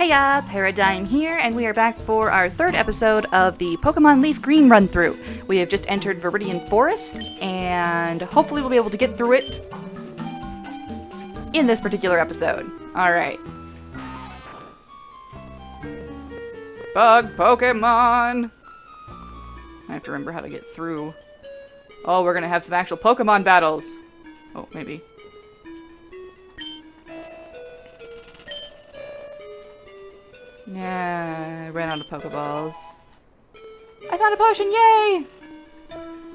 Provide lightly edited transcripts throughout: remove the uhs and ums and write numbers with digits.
Heya, Paradigm here, and we are back for our third episode of the Pokemon LeafGreen run-through. We have just entered Viridian Forest, and hopefully we'll be able to get through it in this particular episode. Alright. Bug Pokemon! I have to remember how to get through. Oh, we're gonna have some actual Pokemon battles! Oh, maybe. Yeah, I ran out of Pokeballs. I found a potion, yay!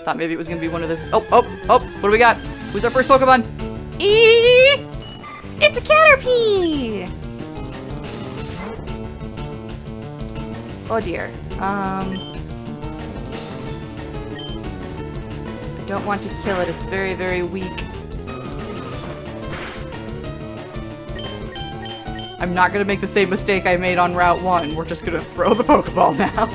Thought maybe it was gonna be one of this. Oh, what do we got? Who's our first Pokemon? It's a Caterpie! Oh dear. I don't want to kill it, it's very, very weak. I'm not gonna make the same mistake I made on Route 1. We're just gonna throw the Pokeball now.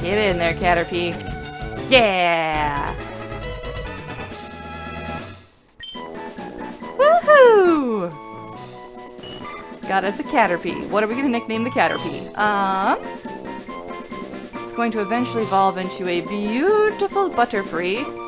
Get in there, Caterpie. Yeah! Woohoo! Got us a Caterpie. What are we gonna nickname the Caterpie? It's going to eventually evolve into a beautiful Butterfree.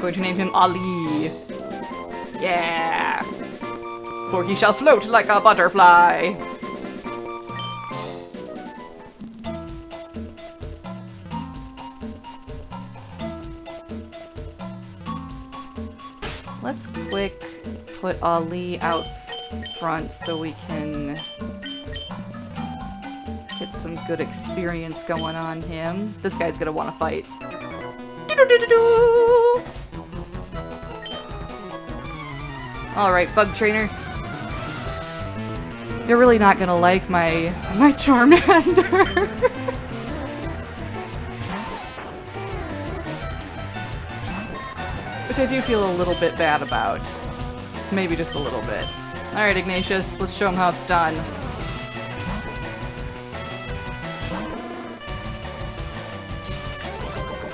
Going to name him Ali. Yeah! For he shall float like a butterfly. Let's quick put Ali out front so we can get some good experience going on him. This guy's gonna want to fight. Alright, Bug Trainer. You're really not gonna like my Charmander. Which I do feel a little bit bad about. Maybe just a little bit. Alright, Ignatius, let's show him how it's done.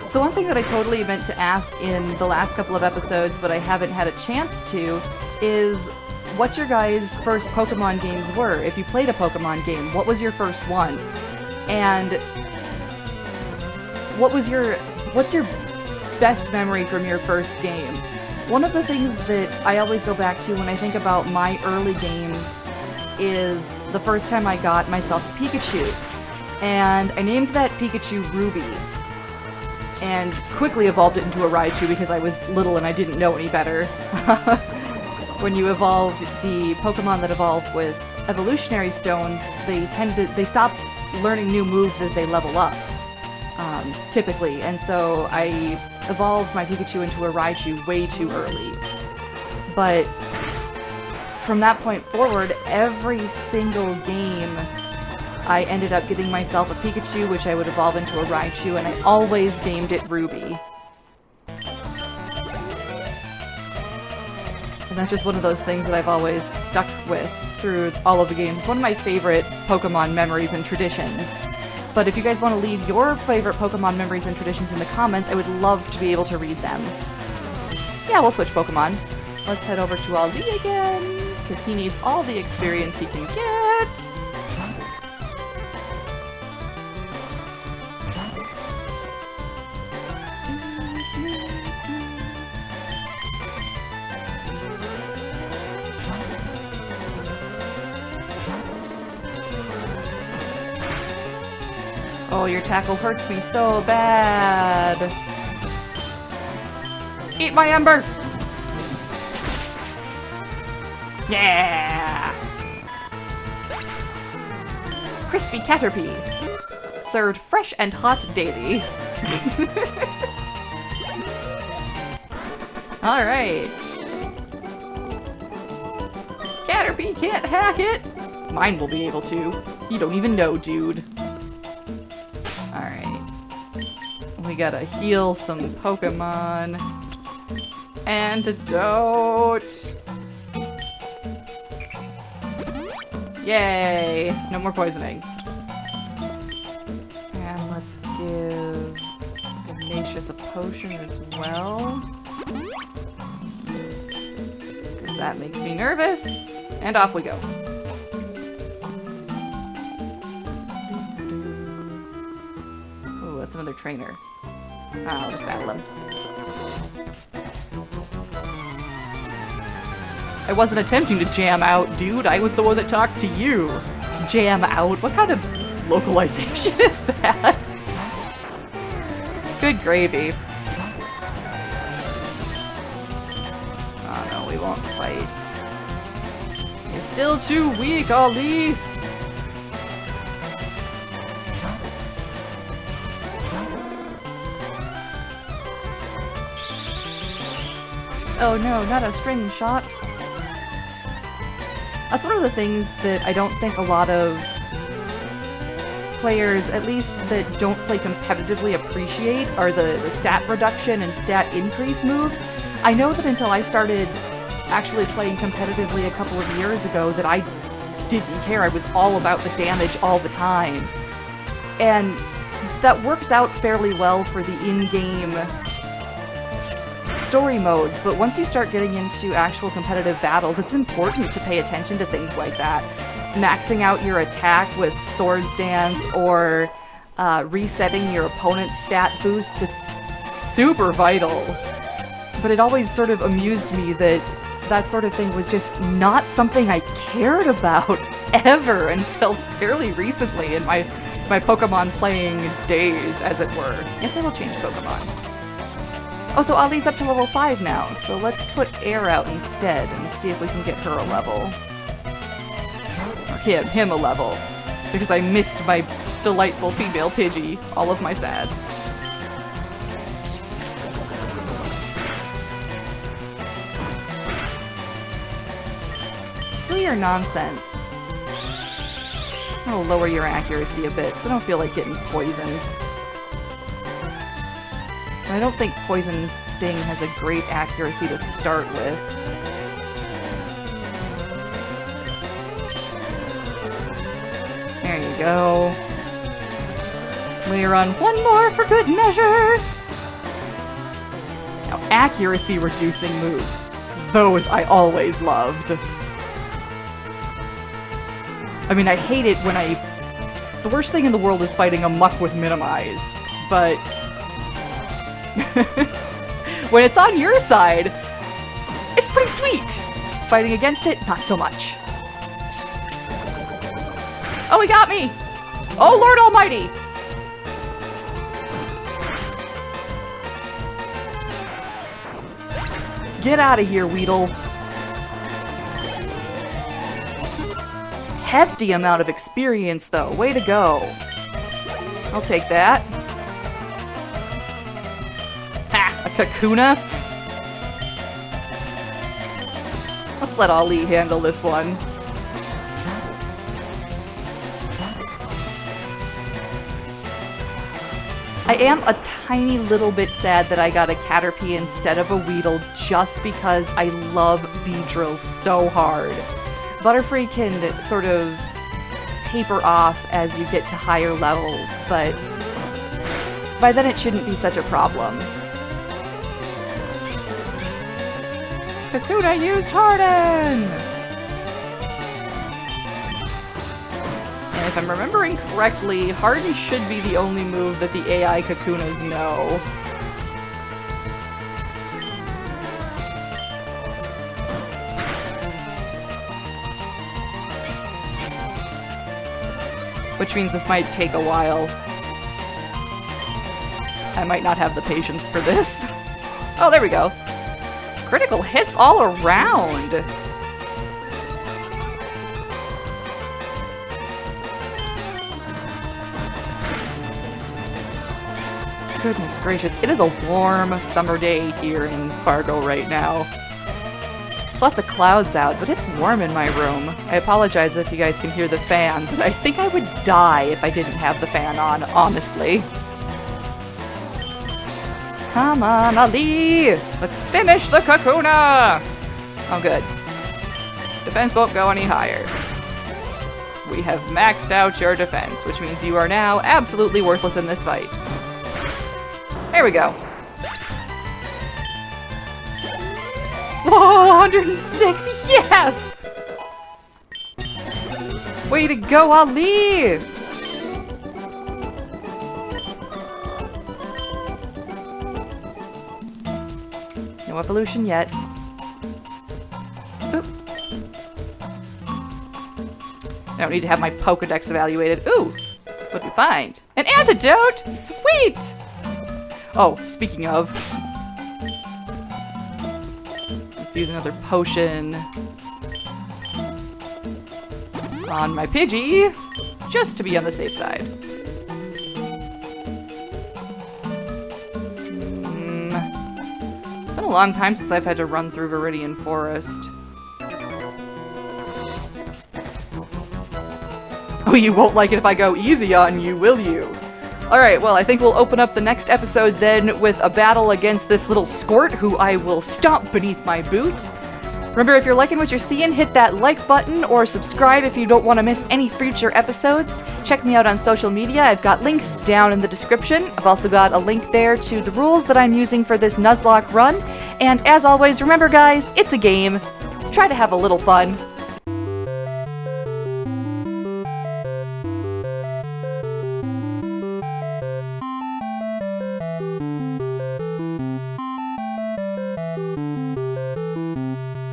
So one thing that I totally meant to ask in the last couple of episodes, but I haven't had a chance to, is what your guys' first Pokemon games were. If you played a Pokemon game, what was your first one? And what's your best memory from your first game? One of the things that I always go back to when I think about my early games is the first time I got myself a Pikachu. And I named that Pikachu Ruby. And quickly evolved it into a Raichu because I was little and I didn't know any better. When you evolve the Pokemon that evolve with evolutionary stones, they stop learning new moves as they level up, typically. And so I evolved my Pikachu into a Raichu way too early. But from that point forward, every single game I ended up getting myself a Pikachu, which I would evolve into a Raichu, and I always named it Ruby. And that's just one of those things that I've always stuck with through all of the games. It's one of my favorite Pokemon memories and traditions. But if you guys want to leave your favorite Pokemon memories and traditions in the comments, I would love to be able to read them. Yeah, we'll switch Pokemon. Let's head over to Ali again, because he needs all the experience he can get. Oh, your tackle hurts me so bad. Eat my ember! Yeah! Crispy Caterpie. Served fresh and hot daily. Alright. Caterpie can't hack it! Mine will be able to. You don't even know, dude. Alright. We gotta heal some Pokemon. Antidote! Yay! No more poisoning. And let's give Ignatius a potion as well. Because that makes me nervous. And off we go. Ooh, that's another trainer. I'll just battle him. I wasn't attempting to jam out, dude. I was the one that talked to you. Jam out? What kind of localization is that? Good gravy. Oh no, we won't fight. You're still too weak, Ali! Oh no, not a string shot. That's one of the things that I don't think a lot of players, at least that don't play competitively, appreciate, are the stat reduction and stat increase moves. I know that until I started actually playing competitively a couple of years ago that I didn't care. I was all about the damage all the time. And that works out fairly well for the in-game story modes, but once you start getting into actual competitive battles, it's important to pay attention to things like that. Maxing out your attack with Swords Dance or resetting your opponent's stat boosts, it's super vital. But it always sort of amused me that that sort of thing was just not something I cared about ever until fairly recently in my Pokemon playing days, as it were. Yes, I will change Pokemon. Oh, so Ali's up to level 5 now, so let's put Air out instead and see if we can get her a level. Or him a level. Because I missed my delightful female Pidgey, all of my sads. Screw your nonsense. I'm gonna lower your accuracy a bit, because I don't feel like getting poisoned. I don't think Poison Sting has a great accuracy to start with. There you go. Layer on one more for good measure! Now, accuracy reducing moves. Those I always loved. I mean, I hate it when the worst thing in the world is fighting a muck with Minimize, but when it's on your side, it's pretty sweet. Fighting against it, not so much. Oh, he got me! Oh, Lord Almighty! Get out of here, Weedle. Hefty amount of experience, though. Way to go. I'll take that. A Kakuna? Let's let Ali handle this one. I am a tiny little bit sad that I got a Caterpie instead of a Weedle just because I love Beedrill so hard. Butterfree can sort of taper off as you get to higher levels, but by then it shouldn't be such a problem. Kakuna used Harden! And if I'm remembering correctly, Harden should be the only move that the AI Kakunas know. Which means this might take a while. I might not have the patience for this. Oh, there we go. Critical hits all around! Goodness gracious, it is a warm summer day here in Fargo right now. There's lots of clouds out, but it's warm in my room. I apologize if you guys can hear the fan, but I think I would die if I didn't have the fan on, honestly. Come on, Ali! Let's finish the Kakuna! Oh, good. Defense won't go any higher. We have maxed out your defense, which means you are now absolutely worthless in this fight. There we go. Whoa, 106! Yes! Way to go, Ali! No evolution yet. Oop. I don't need to have my Pokedex evaluated. Ooh! What do we find? An antidote! Sweet! Oh, speaking of... let's use another potion on my Pidgey, just to be on the safe side. It's been a long time since I've had to run through Viridian Forest. Oh, you won't like it if I go easy on you, will you? Alright, well, I think we'll open up the next episode then with a battle against this little Squirt, who I will stomp beneath my boot. Remember, if you're liking what you're seeing, hit that like button or subscribe if you don't want to miss any future episodes. Check me out on social media. I've got links down in the description. I've also got a link there to the rules that I'm using for this Nuzlocke run. And as always, remember guys, it's a game. Try to have a little fun.